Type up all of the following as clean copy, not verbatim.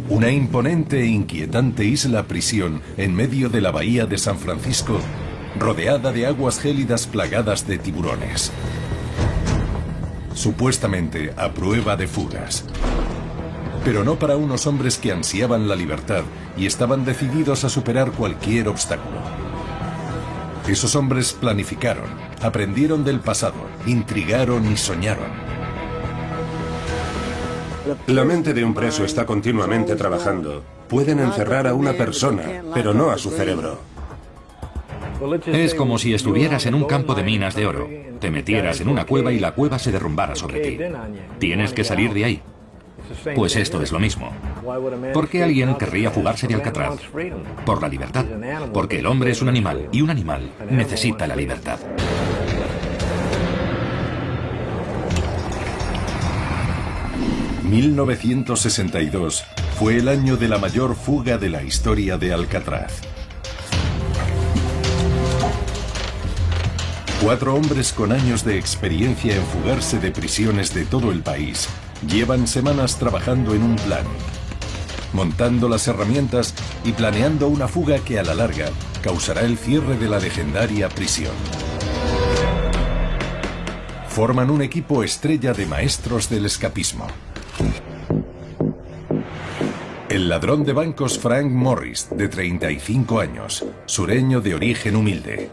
Una imponente e inquietante isla-prisión en medio de la bahía de San Francisco, rodeada de aguas gélidas plagadas de tiburones. Supuestamente a prueba de fugas. Pero no para unos hombres que ansiaban la libertad y estaban decididos a superar cualquier obstáculo. Esos hombres planificaron, aprendieron del pasado, intrigaron y soñaron. La mente de un preso está continuamente trabajando. Pueden encerrar a una persona, pero no a su cerebro. Es como si estuvieras en un campo de minas de oro. Te metieras en una cueva y la cueva se derrumbara sobre ti. Tienes que salir de ahí. Pues esto es lo mismo. ¿Por qué alguien querría fugarse de Alcatraz? Por la libertad. Porque el hombre es un animal y un animal necesita la libertad. ...1962 fue el año de la mayor fuga de la historia de Alcatraz. 4 hombres con años de experiencia en fugarse de prisiones de todo el país llevan semanas trabajando en un plan, montando las herramientas y planeando una fuga que a la larga causará el cierre de la legendaria prisión. Forman un equipo estrella de maestros del escapismo. El ladrón de bancos Frank Morris, de 35 años, sureño de origen humilde.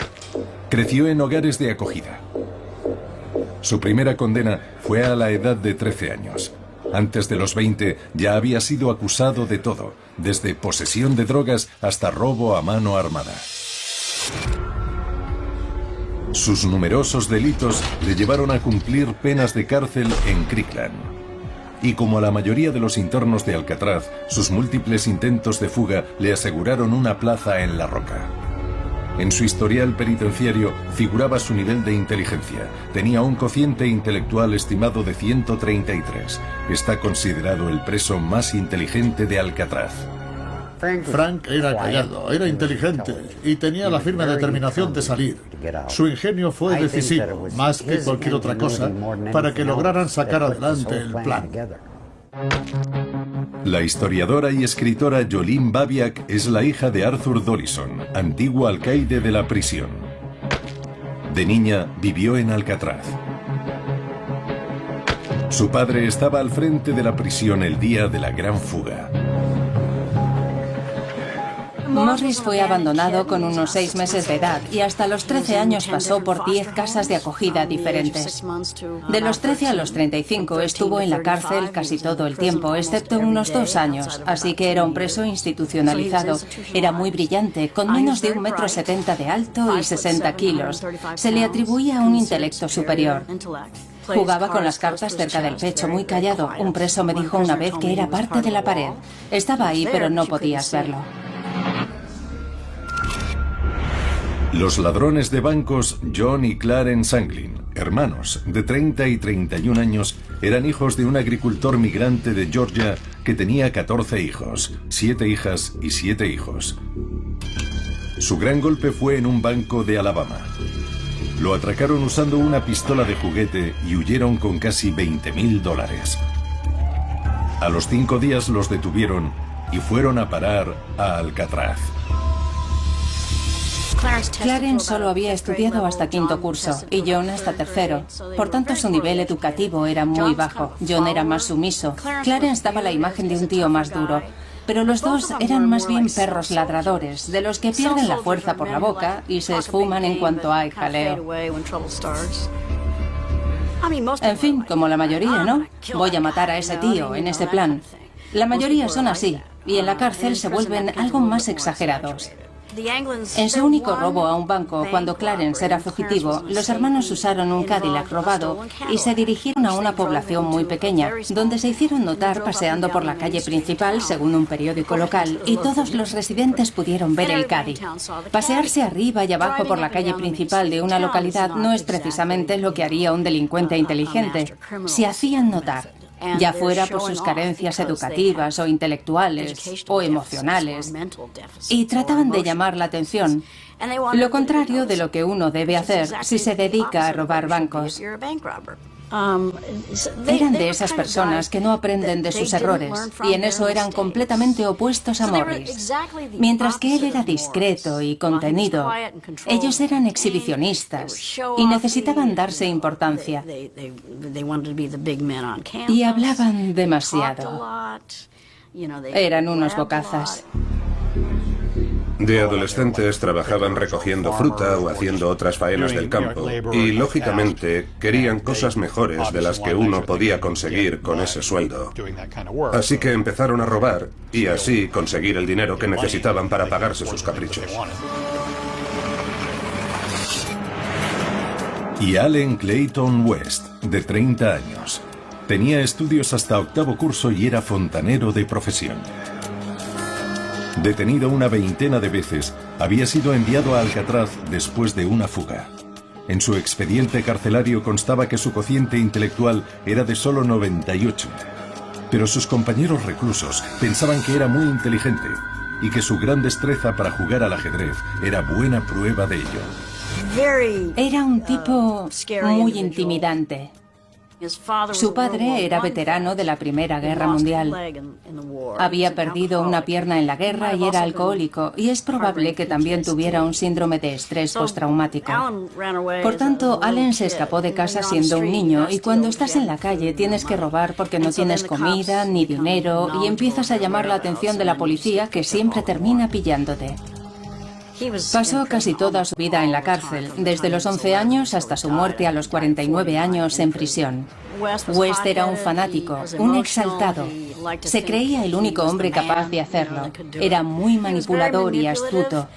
Creció en hogares de acogida. Su primera condena fue a la edad de 13 años. Antes de los 20 ya había sido acusado de todo, desde posesión de drogas hasta robo a mano armada. Sus numerosos delitos le llevaron a cumplir penas de cárcel en Kirkland. Y como a la mayoría de los internos de Alcatraz, sus múltiples intentos de fuga le aseguraron una plaza en la roca. En su historial penitenciario figuraba su nivel de inteligencia. Tenía un cociente intelectual estimado de 133. Está considerado el preso más inteligente de Alcatraz. Frank era callado, era inteligente y tenía la firme determinación de salir. Su ingenio fue decisivo, más que cualquier otra cosa, para que lograran sacar adelante el plan. La historiadora y escritora Jolene Babiak es la hija de Arthur Dollison, antiguo alcaide de la prisión. De niña vivió en Alcatraz. Su padre estaba al frente de la prisión el día de la gran fuga. Morris fue abandonado con unos 6 meses de edad y hasta los 13 años pasó por 10 casas de acogida diferentes. De los 13 a los 35 estuvo en la cárcel casi todo el tiempo, excepto unos 2 años, así que era un preso institucionalizado. Era muy brillante, con menos de 1,70 m de alto y 60 kilos. Se le atribuía un intelecto superior. Jugaba con las cartas cerca del pecho, muy callado. Un preso me dijo una vez que era parte de la pared. Estaba ahí, pero no podías verlo. Los ladrones de bancos John y Clarence Anglin, hermanos de 30 y 31 años, eran hijos de un agricultor migrante de Georgia que tenía 14 hijos, 7 hijas y 7 hijos. Su gran golpe fue en un banco de Alabama. Lo atracaron usando una pistola de juguete y huyeron con casi $20,000. A los 5 días los detuvieron y fueron a parar a Alcatraz. Clarence solo había estudiado hasta 5º curso y John hasta 3º. Por tanto, su nivel educativo era muy bajo. John era más sumiso. Clarence daba la imagen de un tío más duro. Pero los dos eran más bien perros ladradores, de los que pierden la fuerza por la boca y se esfuman en cuanto hay jaleo. En fin, como la mayoría, ¿no? Voy a matar a ese tío en ese plan. La mayoría son así, y en la cárcel se vuelven algo más exagerados. En su único robo a un banco, cuando Clarence era fugitivo, los hermanos usaron un Cadillac robado y se dirigieron a una población muy pequeña, donde se hicieron notar paseando por la calle principal, según un periódico local, y todos los residentes pudieron ver el Caddy. Pasearse arriba y abajo por la calle principal de una localidad no es precisamente lo que haría un delincuente inteligente. Se hacían notar, ya fuera por sus carencias educativas o intelectuales o emocionales, y trataban de llamar la atención, lo contrario de lo que uno debe hacer si se dedica a robar bancos. Eran de esas personas que no aprenden de sus errores, y en eso eran completamente opuestos a Morris. Mientras que él era discreto y contenido, ellos eran exhibicionistas y necesitaban darse importancia. Y hablaban demasiado. Eran unos bocazas. De adolescentes trabajaban recogiendo fruta o haciendo otras faenas del campo y, lógicamente, querían cosas mejores de las que uno podía conseguir con ese sueldo. Así que empezaron a robar y así conseguir el dinero que necesitaban para pagarse sus caprichos. Y Allen Clayton West, de 30 años. Tenía estudios hasta octavo curso y era fontanero de profesión. Detenido una veintena de veces, había sido enviado a Alcatraz después de una fuga. En su expediente carcelario constaba que su cociente intelectual era de solo 98. Pero sus compañeros reclusos pensaban que era muy inteligente y que su gran destreza para jugar al ajedrez era buena prueba de ello. Era un tipo muy intimidante. Su padre era veterano de la Primera Guerra Mundial. Había perdido una pierna en la guerra y era alcohólico, y es probable que también tuviera un síndrome de estrés postraumático. Por tanto, Allen se escapó de casa siendo un niño, y cuando estás en la calle tienes que robar porque no tienes comida ni dinero y empiezas a llamar la atención de la policía, que siempre termina pillándote. Pasó casi toda su vida en la cárcel, desde los 11 años hasta su muerte a los 49 años en prisión. West era un fanático, un exaltado. Se creía el único hombre capaz de hacerlo. Era muy manipulador y astuto.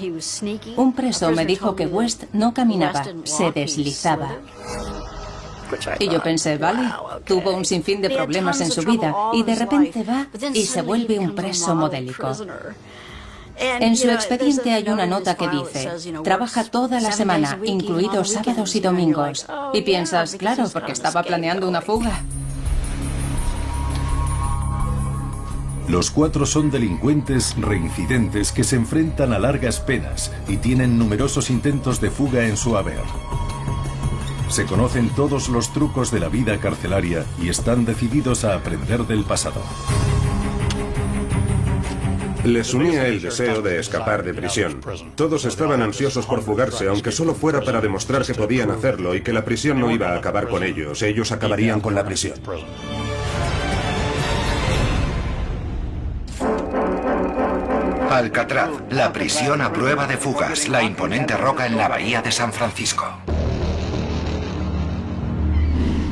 Un preso me dijo que West no caminaba, se deslizaba. Y yo pensé, vale, tuvo un sinfín de problemas en su vida y de repente va y se vuelve un preso modélico. En su expediente hay una nota que dice, trabaja toda la semana, incluidos sábados y domingos. Y piensas, claro, porque estaba planeando una fuga. Los cuatro son delincuentes reincidentes que se enfrentan a largas penas y tienen numerosos intentos de fuga en su haber. Se conocen todos los trucos de la vida carcelaria y están decididos a aprender del pasado. Les unía el deseo de escapar de prisión. Todos estaban ansiosos por fugarse, aunque solo fuera para demostrar que podían hacerlo y que la prisión no iba a acabar con ellos. Ellos acabarían con la prisión. Alcatraz, la prisión a prueba de fugas, la imponente roca en la bahía de San Francisco.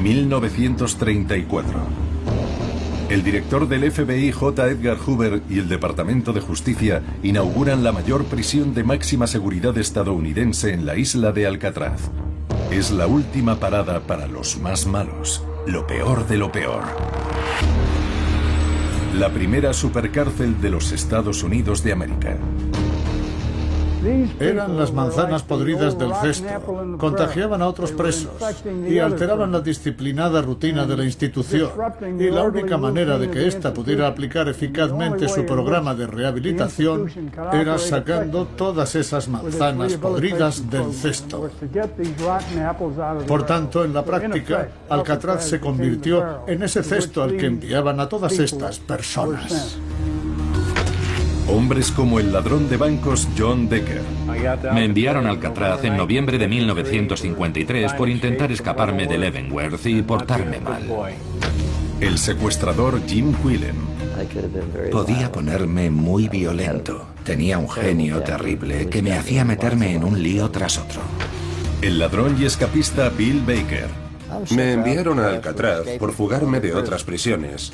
1934. El director del FBI, J. Edgar Hoover, y el Departamento de Justicia inauguran la mayor prisión de máxima seguridad estadounidense en la isla de Alcatraz. Es la última parada para los más malos, lo peor de lo peor. La primera supercárcel de los Estados Unidos de América. Eran las manzanas podridas del cesto, contagiaban a otros presos y alteraban la disciplinada rutina de la institución. Y la única manera de que ésta pudiera aplicar eficazmente su programa de rehabilitación era sacando todas esas manzanas podridas del cesto. Por tanto, en la práctica, Alcatraz se convirtió en ese cesto al que enviaban a todas estas personas. Hombres como el ladrón de bancos John Decker. Me enviaron a Alcatraz en noviembre de 1953 por intentar escaparme de Leavenworth y portarme mal. El secuestrador Jim Quillen. Podía ponerme muy violento. Tenía un genio terrible que me hacía meterme en un lío tras otro. El ladrón y escapista Bill Baker. Me enviaron a Alcatraz por fugarme de otras prisiones.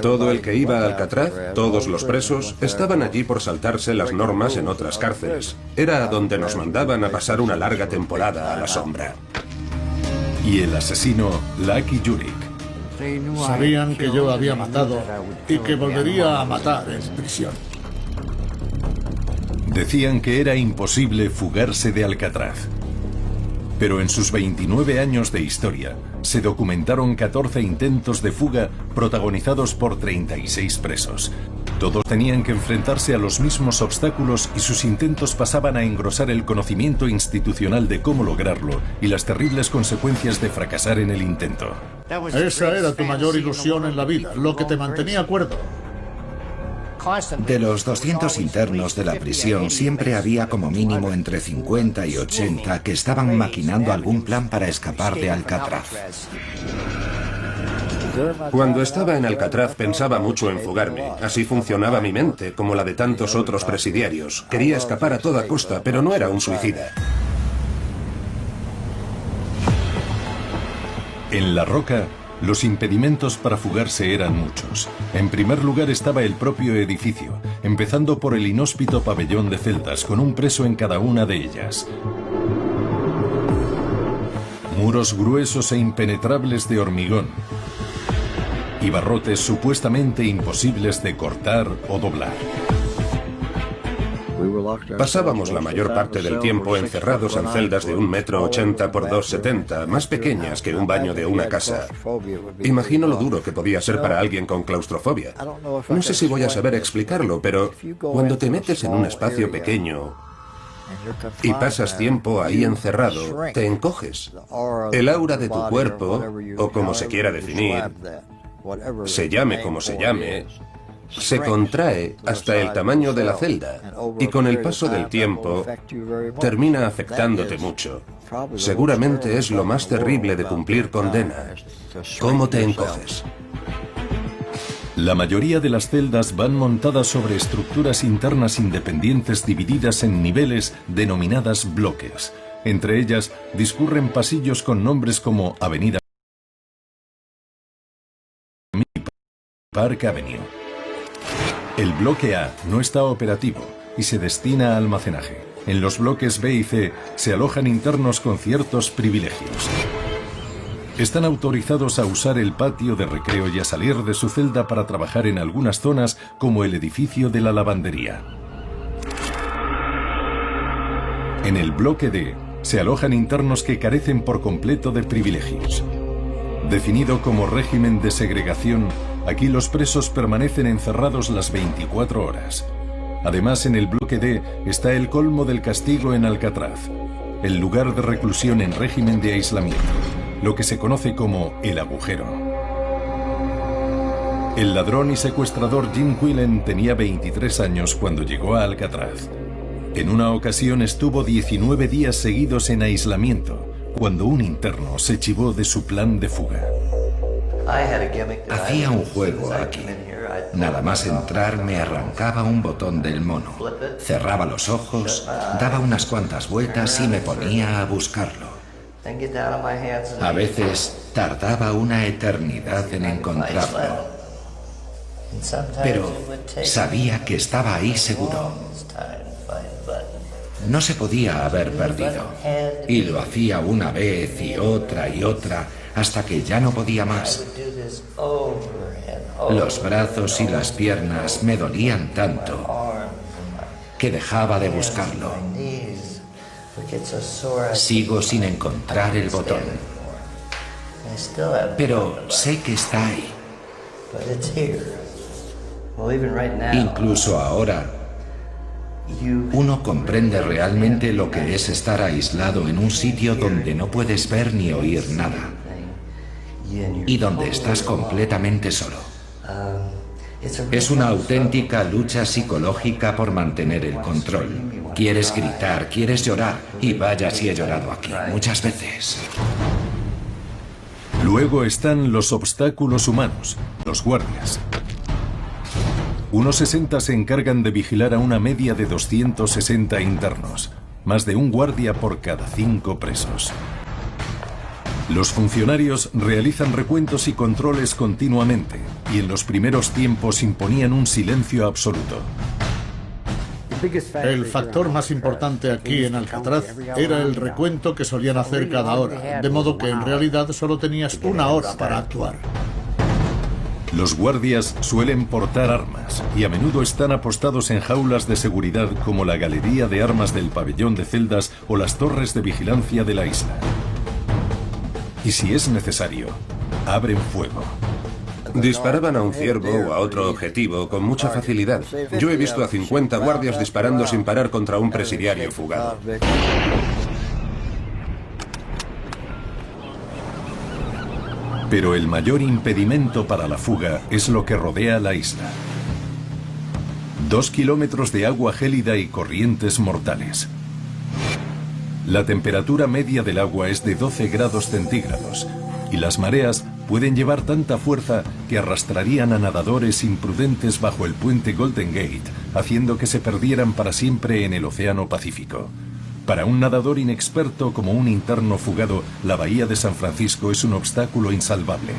Todo el que iba a Alcatraz, todos los presos, estaban allí por saltarse las normas en otras cárceles. Era a donde nos mandaban a pasar una larga temporada a la sombra. Y el asesino Lucky Yurik. Sabían que yo había matado y que volvería a matar en prisión. Decían que era imposible fugarse de Alcatraz. Pero en sus 29 años de historia, se documentaron 14 intentos de fuga protagonizados por 36 presos. Todos tenían que enfrentarse a los mismos obstáculos y sus intentos pasaban a engrosar el conocimiento institucional de cómo lograrlo y las terribles consecuencias de fracasar en el intento. Esa era tu mayor ilusión en la vida, lo que te mantenía cuerdo. De los 200 internos de la prisión, siempre había como mínimo entre 50 y 80 que estaban maquinando algún plan para escapar de Alcatraz. Cuando estaba en Alcatraz pensaba mucho en fugarme. Así funcionaba mi mente, como la de tantos otros presidiarios. Quería escapar a toda costa, pero no era un suicida. En La Roca, los impedimentos para fugarse eran muchos. En primer lugar estaba el propio edificio, empezando por el inhóspito pabellón de celdas, con un preso en cada una de ellas. Muros gruesos e impenetrables de hormigón y barrotes supuestamente imposibles de cortar o doblar. Pasábamos la mayor parte del tiempo encerrados en celdas de 1,80 m por 2,70 m, más pequeñas que un baño de una casa. Imagino lo duro que podía ser para alguien con claustrofobia. No sé si voy a saber explicarlo, pero cuando te metes en un espacio pequeño y pasas tiempo ahí encerrado, te encoges. El aura de tu cuerpo, o como se quiera definir, se llame como se llame, se contrae hasta el tamaño de la celda y con el paso del tiempo termina afectándote mucho. Seguramente es lo más terrible de cumplir condena. ¿Cómo te encoges? La mayoría de las celdas van montadas sobre estructuras internas independientes divididas en niveles denominadas bloques. Entre ellas discurren pasillos con nombres como Avenida Park Avenue. El bloque A no está operativo y se destina a almacenaje. En los bloques B y C se alojan internos con ciertos privilegios. Están autorizados a usar el patio de recreo y a salir de su celda para trabajar en algunas zonas como el edificio de la lavandería. En el bloque D se alojan internos que carecen por completo de privilegios. Definido como régimen de segregación, aquí los presos permanecen encerrados las 24 horas. Además, en el bloque D está el colmo del castigo en Alcatraz, el lugar de reclusión en régimen de aislamiento, lo que se conoce como el agujero. El ladrón y secuestrador Jim Quillen tenía 23 años cuando llegó a Alcatraz. En una ocasión estuvo 19 días seguidos en aislamiento, cuando un interno se chivó de su plan de fuga. Hacía un juego aquí. Nada más entrar me arrancaba un botón del mono. Cerraba los ojos, daba unas cuantas vueltas y me ponía a buscarlo. A veces tardaba una eternidad en encontrarlo. Pero sabía que estaba ahí seguro. No se podía haber perdido. Y lo hacía una vez y otra hasta que ya no podía más. Los brazos y las piernas me dolían tanto que dejaba de buscarlo. Sigo sin encontrar el botón. Pero sé que está ahí. Incluso ahora, uno comprende realmente lo que es estar aislado en un sitio donde no puedes ver ni oír nada y donde estás completamente solo. Es una auténtica lucha psicológica por mantener el control. Quieres gritar, quieres llorar, y vaya si he llorado aquí muchas veces. Luego están los obstáculos humanos, los guardias. Unos 60 se encargan de vigilar a una media de 260 internos, más de un guardia por cada 5 presos. Los funcionarios realizan recuentos y controles continuamente, y en los primeros tiempos imponían un silencio absoluto. El factor más importante aquí en Alcatraz era el recuento que solían hacer cada hora, de modo que en realidad solo tenías una hora para actuar. Los guardias suelen portar armas y a menudo están apostados en jaulas de seguridad como la galería de armas del pabellón de celdas o las torres de vigilancia de la isla. Y si es necesario, abren fuego. Disparaban a un ciervo o a otro objetivo con mucha facilidad. Yo he visto a 50 guardias disparando sin parar contra un presidiario fugado. Pero el mayor impedimento para la fuga es lo que rodea la isla. 2 kilómetros de agua gélida y corrientes mortales. La temperatura media del agua es de 12 grados centígrados y las mareas pueden llevar tanta fuerza que arrastrarían a nadadores imprudentes bajo el puente Golden Gate, haciendo que se perdieran para siempre en el Océano Pacífico. Para un nadador inexperto como un interno fugado, la bahía de San Francisco es un obstáculo insalvable.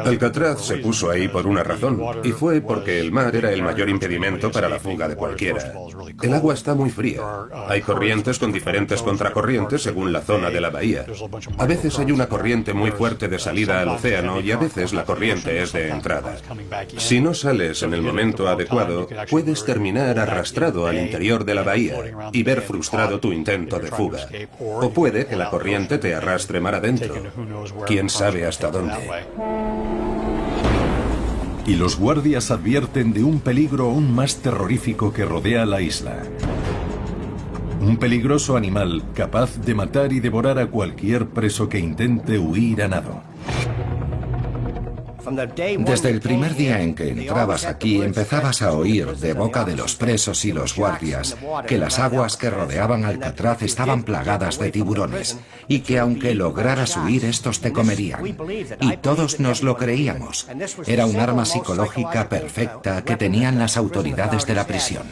Alcatraz se puso ahí por una razón, y fue porque el mar era el mayor impedimento para la fuga de cualquiera. El agua está muy fría. Hay corrientes con diferentes contracorrientes según la zona de la bahía. A veces hay una corriente muy fuerte de salida al océano y a veces la corriente es de entrada. Si no sales en el momento adecuado, puedes terminar arrastrado al interior de la bahía y ver frustrado tu intento de fuga. O puede que la corriente te arrastre mar adentro. ¿Quién sabe hasta dónde? Y los guardias advierten de un peligro aún más terrorífico que rodea la isla. Un peligroso animal capaz de matar y devorar a cualquier preso que intente huir a nado. Desde el primer día en que entrabas aquí, empezabas a oír de boca de los presos y los guardias que las aguas que rodeaban Alcatraz estaban plagadas de tiburones y que aunque lograras huir, estos te comerían. Y todos nos lo creíamos. Era un arma psicológica perfecta que tenían las autoridades de la prisión.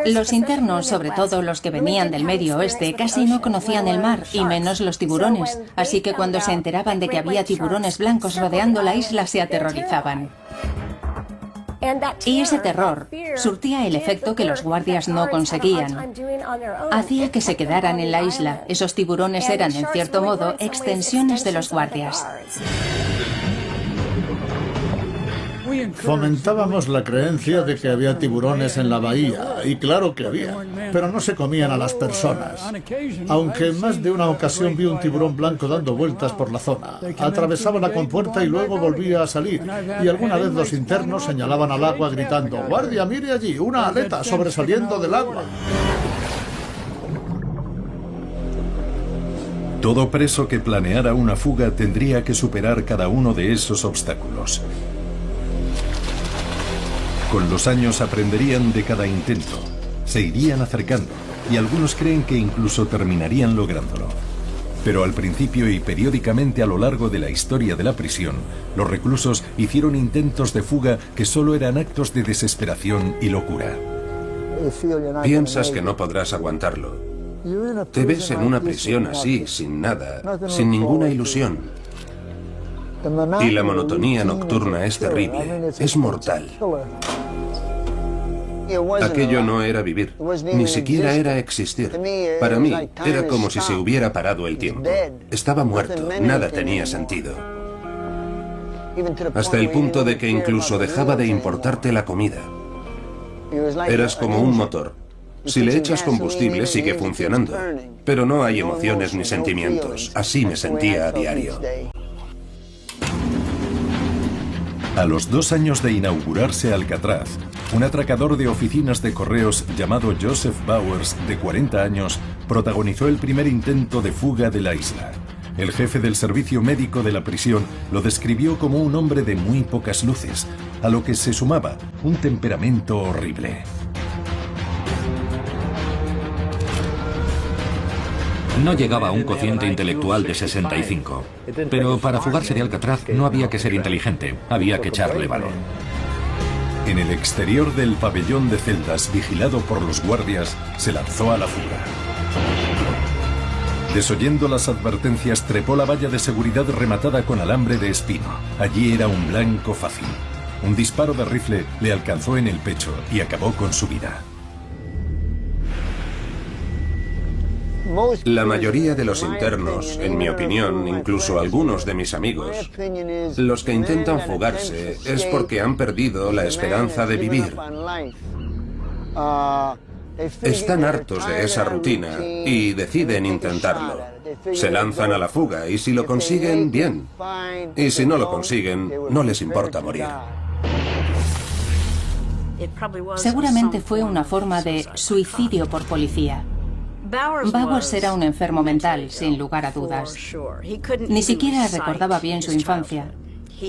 Los internos, sobre todo los que venían del Medio Oeste, casi no conocían el mar, y menos los tiburones. Así que cuando se enteraban de que había tiburones blancos rodeando la isla, se aterrorizaban. Y ese terror surtía el efecto que los guardias no conseguían. Hacía que se quedaran en la isla. Esos tiburones eran, en cierto modo, extensiones de los guardias. Fomentábamos la creencia de que había tiburones en la bahía, y claro que había, pero no se comían a las personas. Aunque en más de una ocasión vi un tiburón blanco dando vueltas por la zona. Atravesaba la compuerta y luego volvía a salir, y alguna vez los internos señalaban al agua gritando: «¡Guardia, mire allí, una aleta sobresaliendo del agua!». Todo preso que planeara una fuga tendría que superar cada uno de esos obstáculos. Con los años aprenderían de cada intento, se irían acercando y algunos creen que incluso terminarían lográndolo. Pero al principio y periódicamente a lo largo de la historia de la prisión, los reclusos hicieron intentos de fuga que solo eran actos de desesperación y locura. Piensas que no podrás aguantarlo. Te ves en una prisión así, sin nada, sin ninguna ilusión. Y la monotonía nocturna es terrible, es mortal. Aquello no era vivir, ni siquiera era existir. Para mí, era como si se hubiera parado el tiempo. Estaba muerto, nada tenía sentido. Hasta el punto de que incluso dejaba de importarte la comida. Eras como un motor. Si le echas combustible, sigue funcionando. Pero no hay emociones ni sentimientos. Así me sentía a diario. A los 2 años de inaugurarse Alcatraz, un atracador de oficinas de correos llamado Joseph Bowers, de 40 años, protagonizó el primer intento de fuga de la isla. El jefe del servicio médico de la prisión lo describió como un hombre de muy pocas luces, a lo que se sumaba un temperamento horrible. No llegaba a un cociente intelectual de 65. Pero para fugarse de Alcatraz no había que ser inteligente, había que echarle valor. En el exterior del pabellón de celdas, vigilado por los guardias, se lanzó a la fuga. Desoyendo las advertencias, trepó la valla de seguridad rematada con alambre de espino. Allí era un blanco fácil. Un disparo de rifle le alcanzó en el pecho y acabó con su vida. La mayoría de los internos, en mi opinión, incluso algunos de mis amigos, los que intentan fugarse es porque han perdido la esperanza de vivir. Están hartos de esa rutina y deciden intentarlo. Se lanzan a la fuga y si lo consiguen, bien. Y si no lo consiguen, no les importa morir. Seguramente fue una forma de suicidio por policía. Bowers era un enfermo mental, sin lugar a dudas. Ni siquiera recordaba bien su infancia.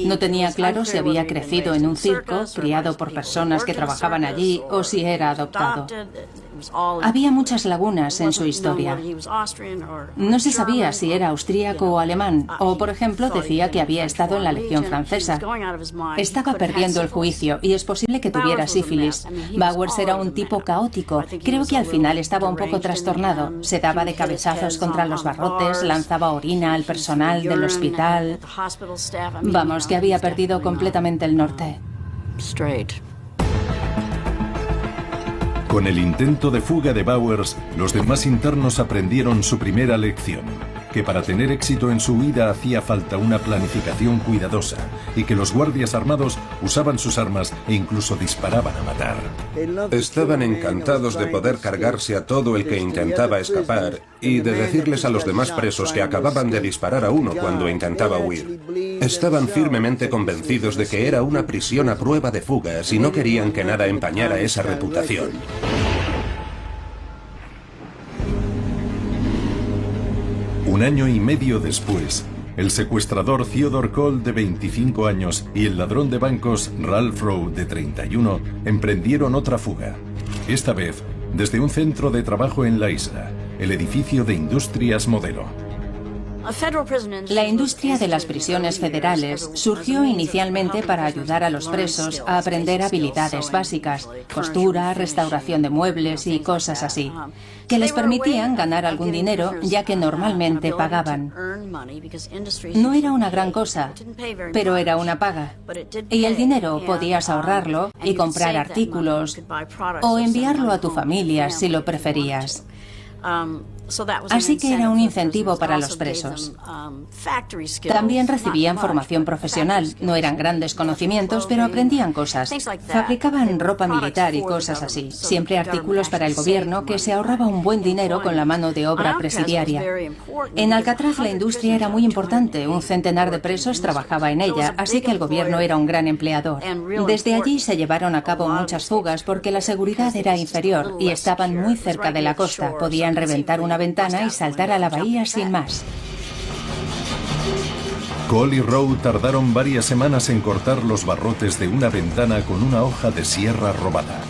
No tenía claro si había crecido en un circo, criado por personas que trabajaban allí, o si era adoptado. Había muchas lagunas en su historia. No se sabía si era austríaco o alemán, o por ejemplo decía que había estado en la Legión Francesa. Estaba perdiendo el juicio y es posible que tuviera sífilis. Bowers era un tipo caótico. Creo que al final estaba un poco trastornado. Se daba de cabezazos contra los barrotes, lanzaba orina al personal del hospital. Vamos, que había perdido completamente el norte. Con el intento de fuga de Bowers, los demás internos aprendieron su primera lección, que para tener éxito en su huida hacía falta una planificación cuidadosa y que los guardias armados usaban sus armas e incluso disparaban a matar. Estaban encantados de poder cargarse a todo el que intentaba escapar y de decirles a los demás presos que acababan de disparar a uno cuando intentaba huir. Estaban firmemente convencidos de que era una prisión a prueba de fugas y no querían que nada empañara esa reputación. Un año y medio después, el secuestrador Theodore Cole, de 25 años, y el ladrón de bancos Ralph Rowe, de 31, emprendieron otra fuga. Esta vez, desde un centro de trabajo en la isla, el edificio de Industrias Modelo. La industria de las prisiones federales surgió inicialmente para ayudar a los presos a aprender habilidades básicas, costura, restauración de muebles y cosas así, que les permitían ganar algún dinero, ya que normalmente pagaban. No era una gran cosa, pero era una paga. Y el dinero podías ahorrarlo y comprar artículos o enviarlo a tu familia si lo preferías. Así que era un incentivo para los presos. También recibían formación profesional. No eran grandes conocimientos, pero aprendían cosas. Fabricaban ropa militar y cosas así. Siempre artículos para el gobierno, que se ahorraba un buen dinero con la mano de obra presidiaria. En Alcatraz la industria era muy importante. Un centenar de presos trabajaba en ella, así que el gobierno era un gran empleador. Desde allí se llevaron a cabo muchas fugas porque la seguridad era inferior y estaban muy cerca de la costa. Podían reventar una ventana y saltar a la bahía sin más. Cole y Rowe tardaron varias semanas en cortar los barrotes de una ventana con una hoja de sierra robada.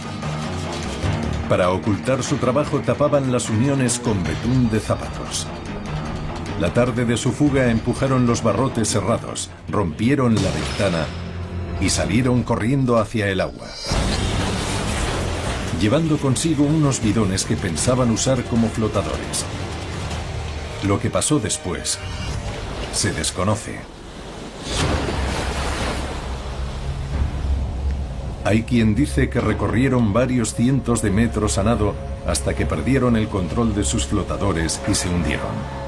Para ocultar su trabajo tapaban las uniones con betún de zapatos. La tarde de su fuga empujaron los barrotes cerrados, rompieron la ventana y salieron corriendo hacia el agua, llevando consigo unos bidones que pensaban usar como flotadores. Lo que pasó después se desconoce. Hay quien dice que recorrieron varios cientos de metros a nado hasta que perdieron el control de sus flotadores y se hundieron.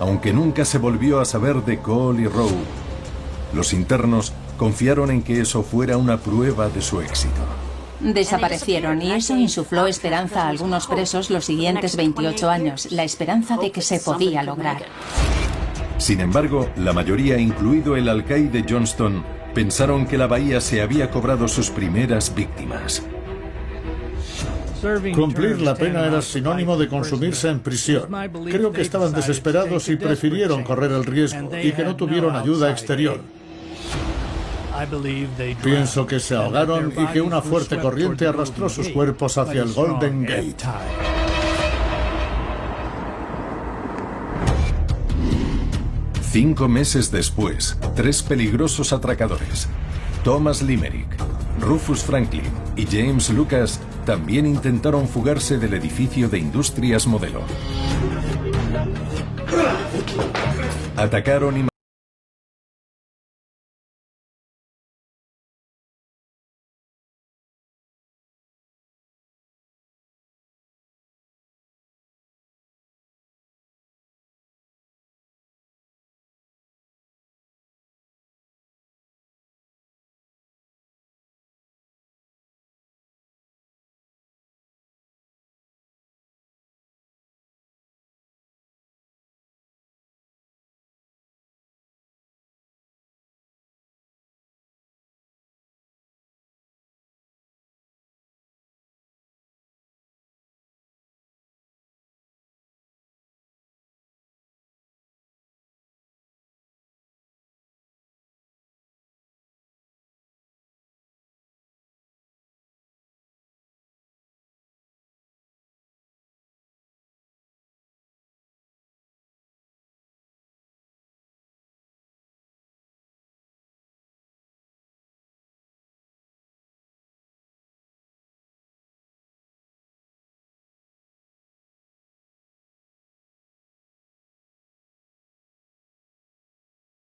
Aunque nunca se volvió a saber de Cole y Rowe, los internos confiaron en que eso fuera una prueba de su éxito. Desaparecieron y eso insufló esperanza a algunos presos los siguientes 28 años, la esperanza de que se podía lograr. Sin embargo, la mayoría, incluido el alcaide Johnston, pensaron que la bahía se había cobrado sus primeras víctimas. Cumplir la pena era sinónimo de consumirse en prisión. Creo que estaban desesperados y prefirieron correr el riesgo y que no tuvieron ayuda exterior. Pienso que se ahogaron y que una fuerte corriente arrastró sus cuerpos hacia el Golden Gate. Cinco meses después, tres peligrosos atracadores, Thomas Limerick, Rufus Franklin y James Lucas, también intentaron fugarse del edificio de Industrias Modelo. Atacaron y